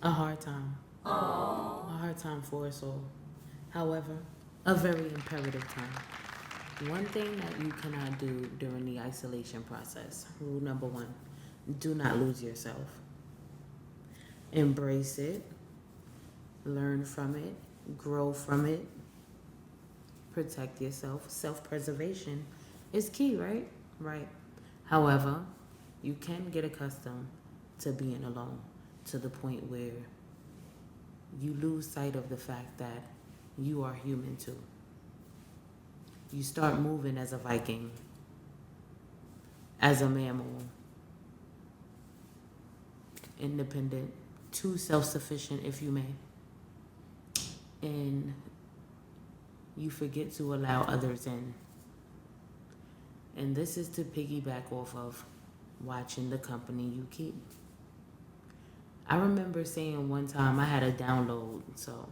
A hard time. A hard time for us all. However, a very imperative time. One thing that you cannot do during the isolation process, rule number one, do not lose yourself. Embrace it, learn from it, grow from it, protect yourself. Self preservation is key, right? Right. However, you can get accustomed to being alone to the point where you lose sight of the fact that you are human too. You start moving as a Viking, as a mammal, independent, too self sufficient, if you may. And you forget to allow others in. And this is to piggyback off of watching the company you keep. I remember saying one time I had a download, so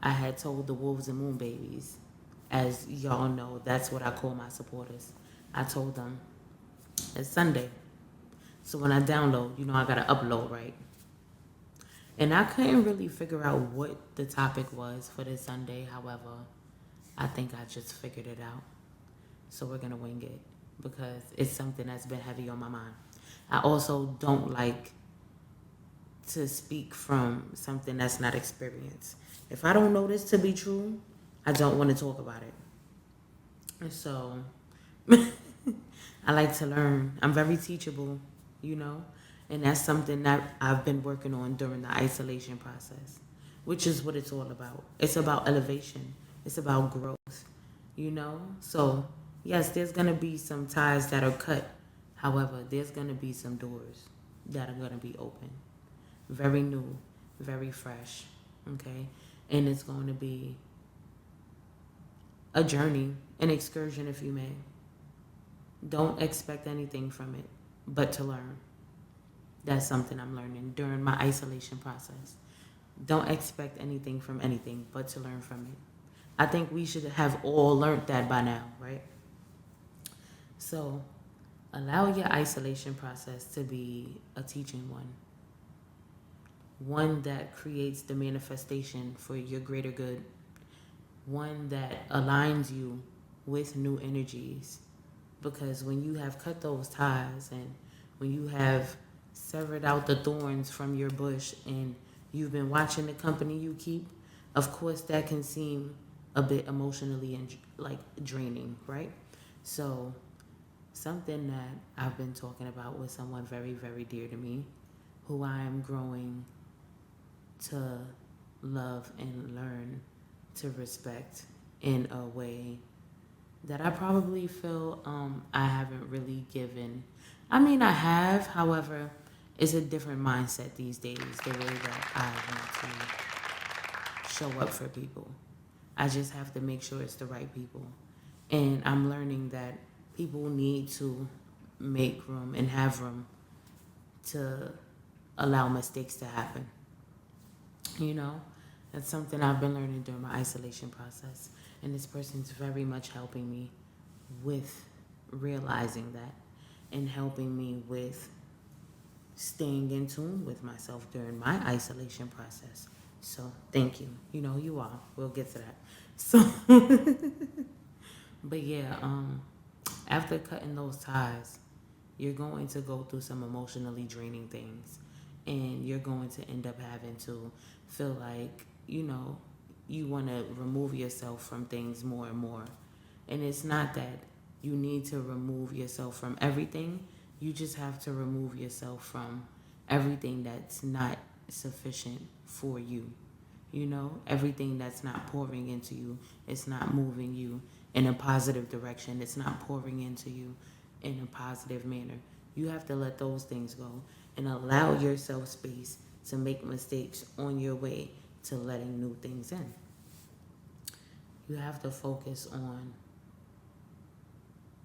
I had told the Wolves and Moon Babies, as y'all know, that's what I call my supporters. I told them it's Sunday. So when I download, I gotta upload, right? And I couldn't really figure out what the topic was for this Sunday. However, I think I just figured it out. So we're gonna wing it because it's something that's been heavy on my mind. I also don't like to speak from something that's not experienced. If I don't know this to be true, I don't want to talk about it. And so I like to learn. I'm very teachable, you know, and that's something that I've been working on during the isolation process, which is what it's all about. It's about elevation, it's about growth, you know. So, yes, there's going to be some ties that are cut. However, there's going to be some doors that are going to be open. Very new, very fresh, okay? And it's going to be a journey, an excursion, if you may. Don't expect anything from it but to learn. That's something I'm learning during my isolation process. Don't expect anything from anything but to learn from it. I think we should have all learned that by now, right? So, allow your isolation process to be a teaching one that creates the manifestation for your greater good, one that aligns you with new energies. Because when you have cut those ties and when you have severed out the thorns from your bush and you've been watching the company you keep, of course that can seem a bit emotionally and like draining, right? So, something that I've been talking about with someone very, very dear to me, who I am growing to love and learn to respect in a way that I probably feel I haven't really given. I mean, I have, however, it's a different mindset these days, the way that I want to show up for people. I just have to make sure it's the right people. And I'm learning that people need to make room and have room to allow mistakes to happen. You know, that's something I've been learning during my isolation process. And this person's very much helping me with realizing that and helping me with staying in tune with myself during my isolation process. So thank you. You know who you are. We'll get to that. So, but yeah, after cutting those ties, you're going to go through some emotionally draining things. And you're going to end up having to feel like, you want to remove yourself from things more and more. And it's not that you need to remove yourself from everything. You just have to remove yourself from everything that's not sufficient for you. Everything that's not pouring into you, it's not moving you in a positive direction, it's not pouring into you in a positive manner. You have to let those things go and allow yourself space to make mistakes on your way to letting new things in. You have to focus on,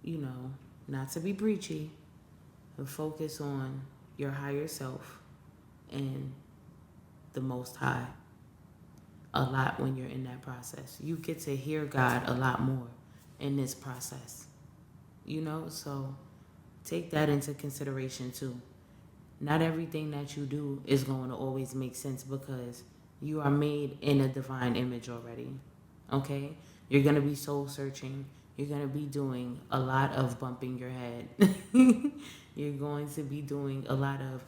you know, not to be preachy, but focus on your higher self and the Most High a lot when you're in that process. You get to hear God a lot more in this process, so take that into consideration too. Not everything that you do is going to always make sense because you are made in a divine image already. Okay? You're going to be soul searching. You're going to be doing a lot of bumping your head. You're going to be doing a lot of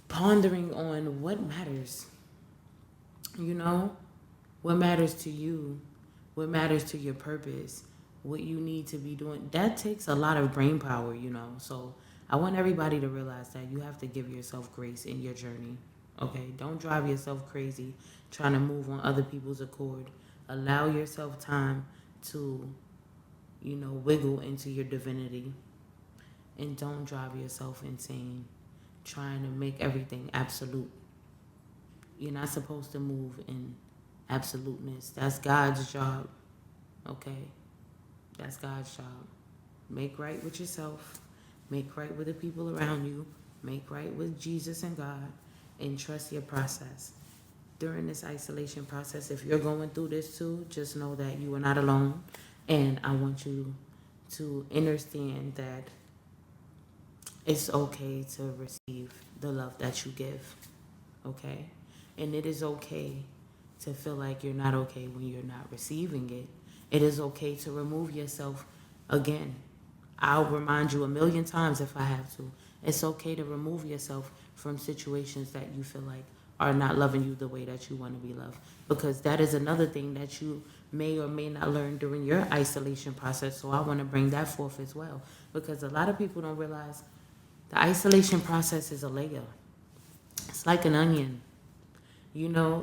pondering on what matters. You know, what matters to you, what matters to your purpose, what you need to be doing. That takes a lot of brain power, you know. So I want everybody to realize that you have to give yourself grace in your journey. Okay, don't drive yourself crazy trying to move on other people's accord. Allow yourself time to, wiggle into your divinity, and don't drive yourself insane trying to make everything absolute. You're not supposed to move in absoluteness. That's God's job. Okay? That's God's job. Make right with yourself. Make right with the people around you. Make right with Jesus and God. And trust your process. During this isolation process, if you're going through this too, just know that you are not alone. And I want you to understand that it's okay to receive the love that you give. Okay? And it is okay to feel like you're not okay when you're not receiving it. It is okay to remove yourself again. I'll remind you a million times if I have to. It's okay to remove yourself from situations that you feel like are not loving you the way that you want to be loved. Because that is another thing that you may or may not learn during your isolation process. So I want to bring that forth as well. Because a lot of people don't realize the isolation process is a layer. It's like an onion.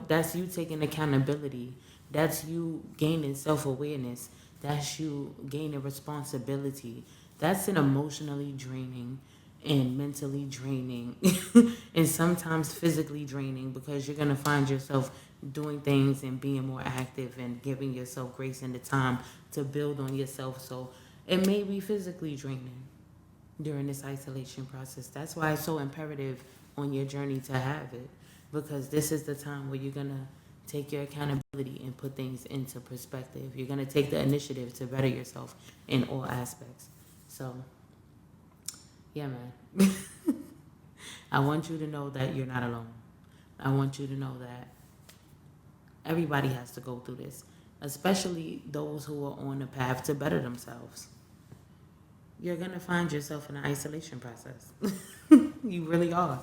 That's you taking accountability. That's you gaining self-awareness. That's you gaining responsibility. That's an emotionally draining and mentally draining and sometimes physically draining, because you're going to find yourself doing things and being more active and giving yourself grace and the time to build on yourself. So it may be physically draining during this isolation process. That's why it's so imperative on your journey to have it, because this is the time where you're going to take your accountability and put things into perspective. You're going to take the initiative to better yourself in all aspects. So, yeah, man. I want you to know that you're not alone. I want you to know that everybody has to go through this, especially those who are on the path to better themselves. You're going to find yourself in an isolation process. You really are.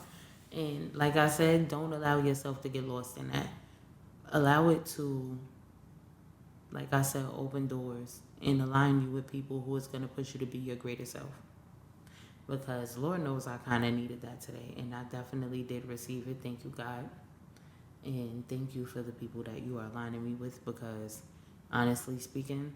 And like I said, don't allow yourself to get lost in that. Allow it to, like I said, open doors and align you with people who is going to push you to be your greater self. Because Lord knows I kind of needed that today. And I definitely did receive it. Thank you, God. And thank you for the people that you are aligning me with, because honestly speaking,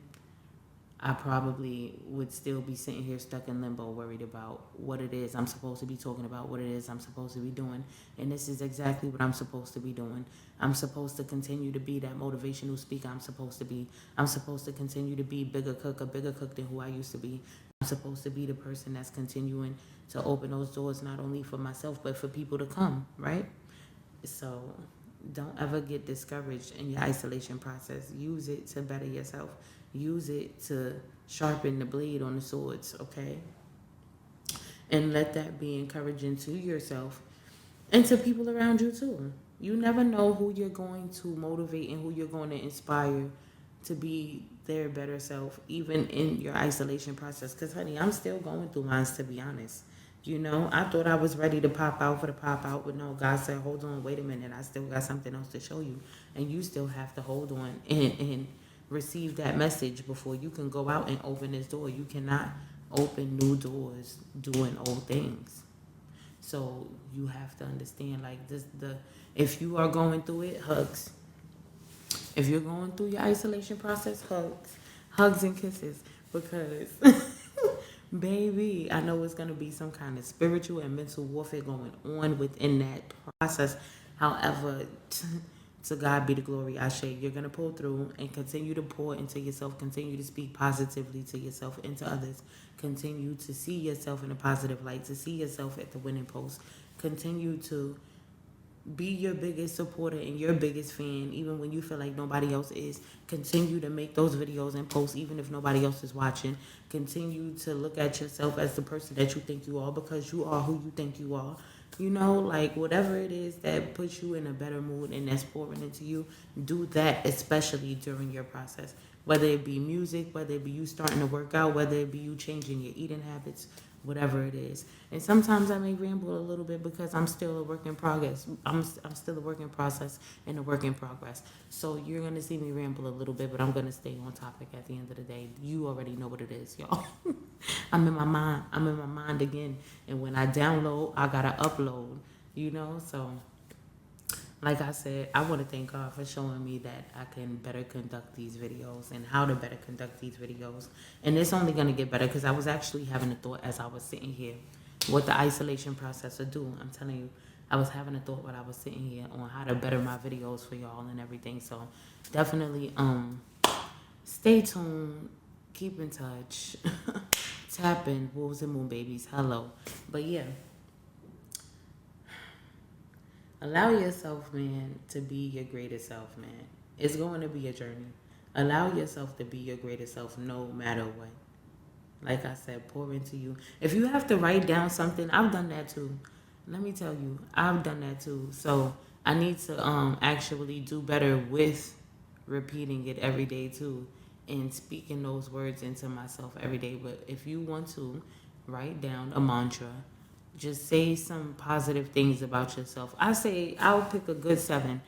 I probably would still be sitting here stuck in limbo, worried about what it is I'm supposed to be talking about, what it is I'm supposed to be doing. And this is exactly what I'm supposed to be doing. I'm supposed to continue to be that motivational speaker I'm supposed to be. I'm supposed to continue to be a bigger cook than who I used to be. I'm supposed to be the person that's continuing to open those doors, not only for myself, but for people to come, right? So don't ever get discouraged in your isolation process. Use it to better yourself. Use it to sharpen the blade on the swords, okay? And let that be encouraging to yourself and to people around you too. You never know who you're going to motivate and who you're going to inspire to be their better self, even in your isolation process. Because, honey, I'm still going through mine, to be honest. I thought I was ready to pop out for the pop out, but no, God said, hold on, wait a minute. I still got something else to show you. And you still have to hold on and receive that message before you can go out and open this door. You cannot open new doors doing old things. So you have to understand, like, if you are going through it, hugs. If you're going through your isolation process, hugs and kisses, because baby, I know it's going to be some kind of spiritual and mental warfare going on within that process. However, to God be the glory. You're going to pull through and continue to pour into yourself. Continue to speak positively to yourself and to others. Continue to see yourself in a positive light, to see yourself at the winning post. Continue to Be your biggest supporter and your biggest fan, even when you feel like nobody else is. Continue to make those videos and posts, even if nobody else is watching. Continue to look at yourself as the person that you think you are, because you are who you think you are. You know, like whatever it is that puts you in a better mood and that's pouring into you, do that, especially during your process. Whether it be music, whether it be you starting to work out, whether it be you changing your eating habits, whatever it is. And sometimes I may ramble a little bit because I'm still a work in progress. I'm still a work in process and a work in progress. So you're gonna see me ramble a little bit, but I'm gonna stay on topic at the end of the day. You already know what it is, y'all. I'm in my mind. I'm in my mind again. And when I download, I gotta upload. You know, so like I said, I want to thank God for showing me that I can better conduct these videos and how to better conduct these videos. And it's only going to get better because I was actually having a thought as I was sitting here what the isolation process would do. I'm telling you, I was having a thought while I was sitting here on how to better my videos for y'all and everything. So definitely stay tuned, keep in touch, tap in, wolves and moon babies, hello. But yeah. Allow yourself, man, to be your greatest self, man. It's going to be a journey. Allow yourself to be your greatest self no matter what. Like I said, pour into you. If you have to write down something, I've done that too. Let me tell you, I've done that too. So I need to actually do better with repeating it every day too, and speaking those words into myself every day. But if you want to write down a mantra, just say some positive things about yourself. I say I'll pick a good 7.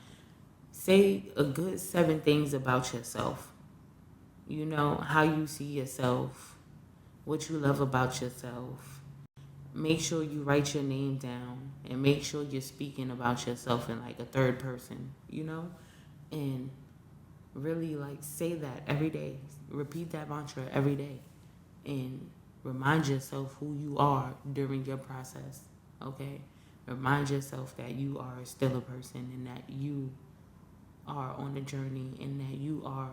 Say a good 7 things about yourself. You know, how you see yourself, what you love about yourself. Make sure you write your name down and make sure you're speaking about yourself in like a third person, you know? And really like say that every day. Repeat that mantra every day. And remind yourself who you are during your process. Okay? Remind yourself that you are still a person and that you are on a journey and that you are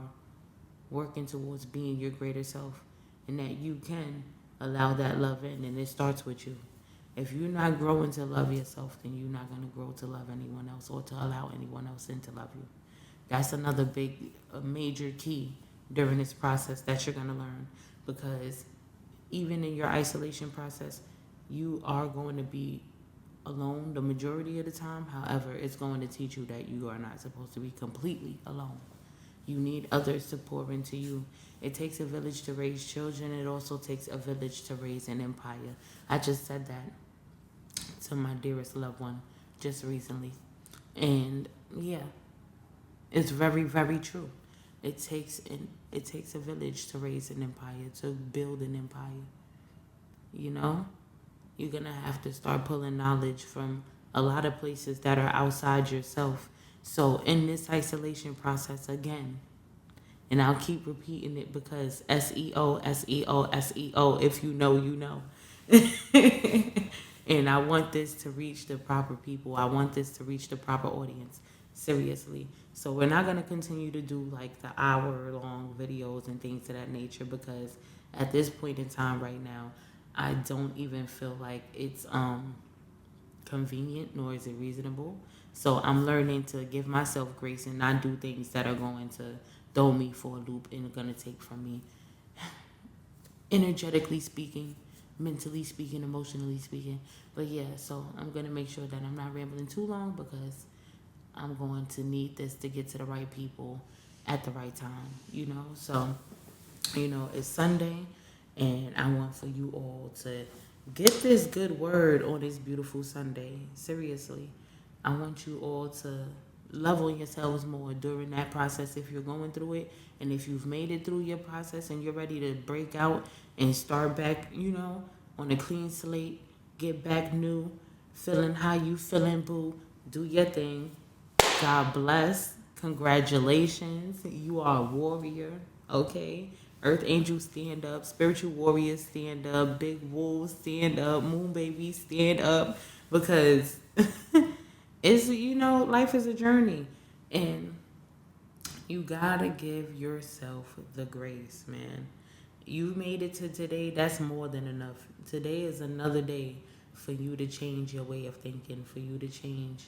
working towards being your greater self and that you can allow that love in, and it starts with you. If you're not growing to love yourself, then you're not going to grow to love anyone else or to allow anyone else in to love you. That's another big, a major key during this process that you're going to learn, because even in your isolation process, you are going to be alone the majority of the time. However, it's going to teach you that you are not supposed to be completely alone. You need others to pour into you. It takes a village to raise children. It also takes a village to raise an empire. I just said that to my dearest loved one just recently. And yeah, it's very, very true. It takes a village to raise an empire, to build an empire. You know? You're gonna have to start pulling knowledge from a lot of places that are outside yourself. So in this isolation process again, and I'll keep repeating it because SEO, SEO, SEO, if you know, you know. And I want this to reach the proper people. I want this to reach the proper audience. Seriously. So we're not going to continue to do like the hour-long videos and things of that nature, because at this point in time right now, I don't even feel like it's convenient, nor is it reasonable. So I'm learning to give myself grace and not do things that are going to throw me for a loop and going to take from me, energetically speaking, mentally speaking, emotionally speaking. But yeah, so I'm going to make sure that I'm not rambling too long, because I'm going to need this to get to the right people at the right time, you know? So, you know, it's Sunday, and I want for you all to get this good word on this beautiful Sunday. Seriously. I want you all to love on yourselves more during that process if you're going through it. And if you've made it through your process and you're ready to break out and start back, you know, on a clean slate, get back new, feeling how you feeling, boo, do your thing. God bless. Congratulations. You are a warrior. Okay? Earth angels stand up. Spiritual warriors stand up. Big wolves stand up. Moon babies stand up. Because it's, you know, life is a journey. And you gotta give yourself the grace, man. You made it to today. That's more than enough. Today is another day for you to change your way of thinking, for you to change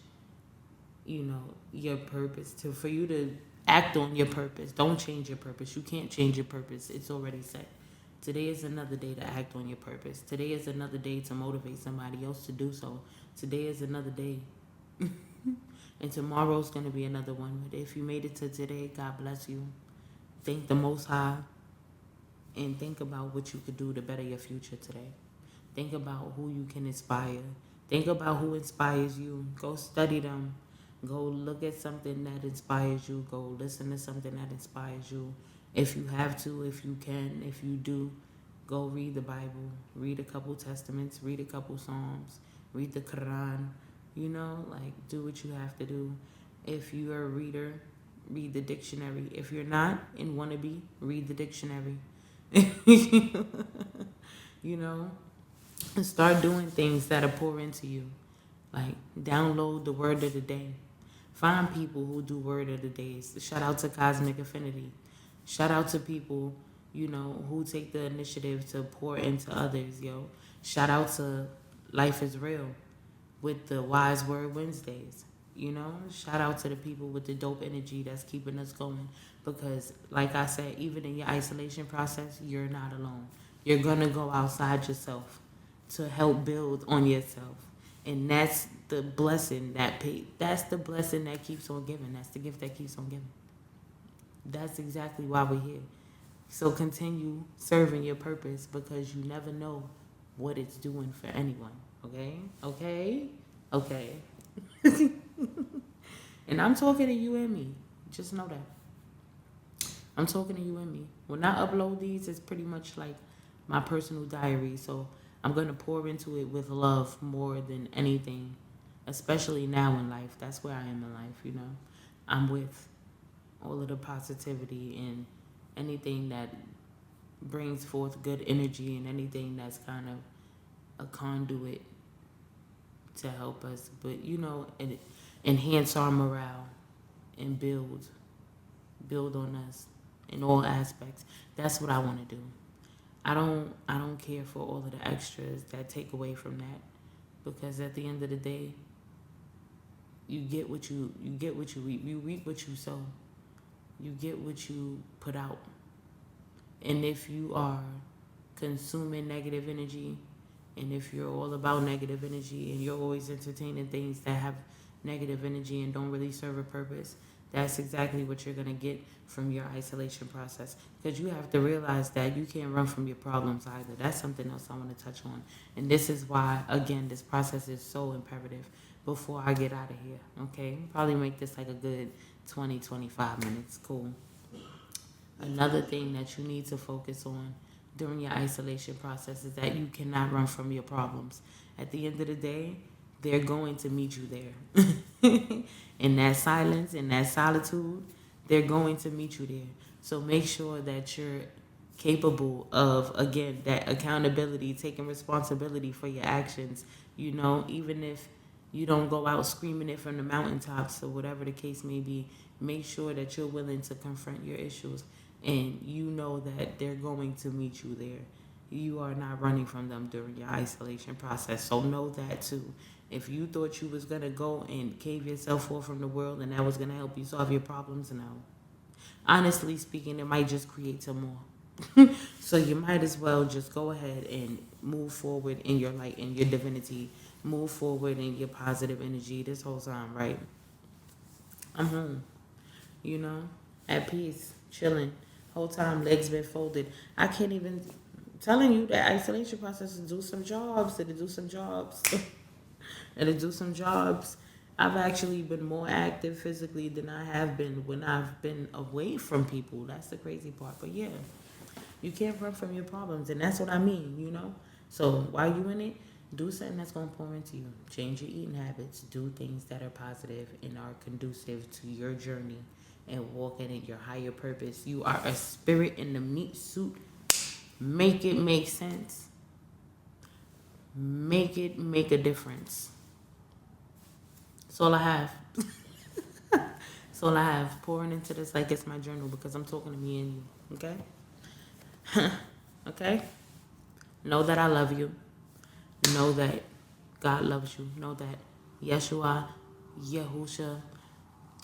your purpose, for you to act on your purpose. Don't change your purpose. You can't change your purpose. It's already set. Today is another day to act on your purpose. Today is another day to motivate somebody else to do so. Today is another day. And tomorrow's going to be another one. But if you made it to today, God bless you. Thank the Most High and think about what you could do to better your future today. Think about who you can inspire. Think about who inspires you. Go study them. Go look at something that inspires you. Go listen to something that inspires you. If you have to, if you can, if you do, go read the Bible. Read a couple testaments. Read a couple Psalms. Read the Quran. Do what you have to do. If you're a reader, read the dictionary. If you're not and want to be, read the dictionary. And start doing things that'll pour into you. Like download the word of the day. Find people who do word of the days. Shout out to Cosmic Affinity. Shout out to people, who take the initiative to pour into others, yo. Shout out to Life is Real with the Wise Word Wednesdays. Shout out to the people with the dope energy that's keeping us going. Because, like I said, even in your isolation process, you're not alone. You're going to go outside yourself to help build on yourself. And that's the blessing that's the blessing that keeps on giving. That's the gift that keeps on giving. That's exactly why we're here. So continue serving your purpose because you never know what it's doing for anyone. Okay? And I'm talking to you and me. Just know that. I'm talking to you and me. When I upload these, it's pretty much like my personal diary. So I'm going to pour into it with love more than anything, especially now in life. That's where I am in life, I'm with all of the positivity and anything that brings forth good energy and anything that's kind of a conduit to help us, but enhance our morale and build on us in all aspects. That's what I want to do. I don't care for all of the extras that take away from that, because at the end of the day, you get what you reap. You reap what you sow. You get what you put out. And if you are consuming negative energy, and if you're all about negative energy and you're always entertaining things that have negative energy and don't really serve a purpose, that's exactly what you're going to get from your isolation process. Because you have to realize that you can't run from your problems either. That's something else I want to touch on. And this is why, again, this process is so imperative before I get out of here. Okay? Probably make this like a good 20, 25 minutes. Cool. Another thing that you need to focus on during your isolation process is that you cannot run from your problems. At the end of the day, they're going to meet you there. In that silence, in that solitude, they're going to meet you there. So make sure that you're capable of, again, that accountability, taking responsibility for your actions. Even if you don't go out screaming it from the mountaintops or whatever the case may be, make sure that you're willing to confront your issues. And you know that they're going to meet you there. You are not running from them during your isolation process. So know that too. If you thought you was going to go and cave yourself off from the world and that was going to help you solve your problems, no. Honestly speaking, it might just create some more. So you might as well just go ahead and move forward in your light and your divinity. Move forward in your positive energy this whole time, right? I'm home. At peace, chilling. Whole time, legs been folded. I can't even... telling you that isolation process is do some jobs. It'll do some jobs. It'll do some jobs. I've actually been more active physically than I have been when I've been away from people. That's the crazy part. But yeah, you can't run from your problems. And that's what I mean, So while you in it, do something that's going to pour into you. Change your eating habits. Do things that are positive and are conducive to your journey and walking in your higher purpose. You are a spirit in the meat suit. Make it make sense. Make it make a difference. That's all I have. That's all I have. Pouring into this like it's my journal because I'm talking to me and you. Okay? Okay? Know that I love you. Know that God loves you. Know that Yeshua, Yahusha,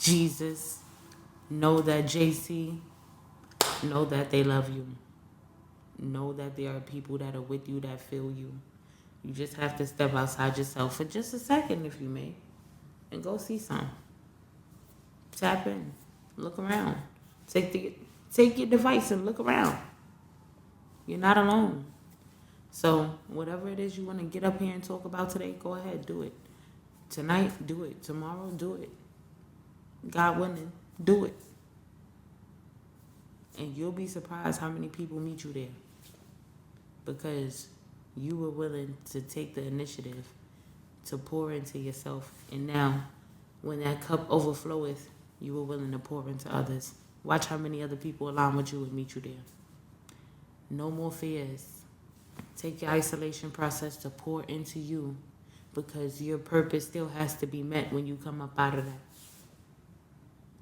Jesus, know that JC, know that they love you. Know that there are people that are with you that feel you. You just have to step outside yourself for just a second, if you may, and go see some. Tap in, look around. Take your device and look around. You're not alone. So whatever it is you want to get up here and talk about today, go ahead, do it. Tonight, do it. Tomorrow, do it. God willing, do it. And you'll be surprised how many people meet you there. Because you were willing to take the initiative to pour into yourself. And now, when that cup overfloweth, you were willing to pour into others. Watch how many other people align with you and meet you there. No more fears. Take your isolation process to pour into you, because your purpose still has to be met when you come up out of that,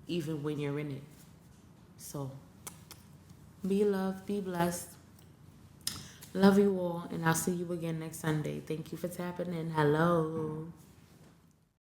even when you're in it. So, be loved, be blessed. Love you all, and I'll see you again next Sunday. Thank you for tapping in. Hello.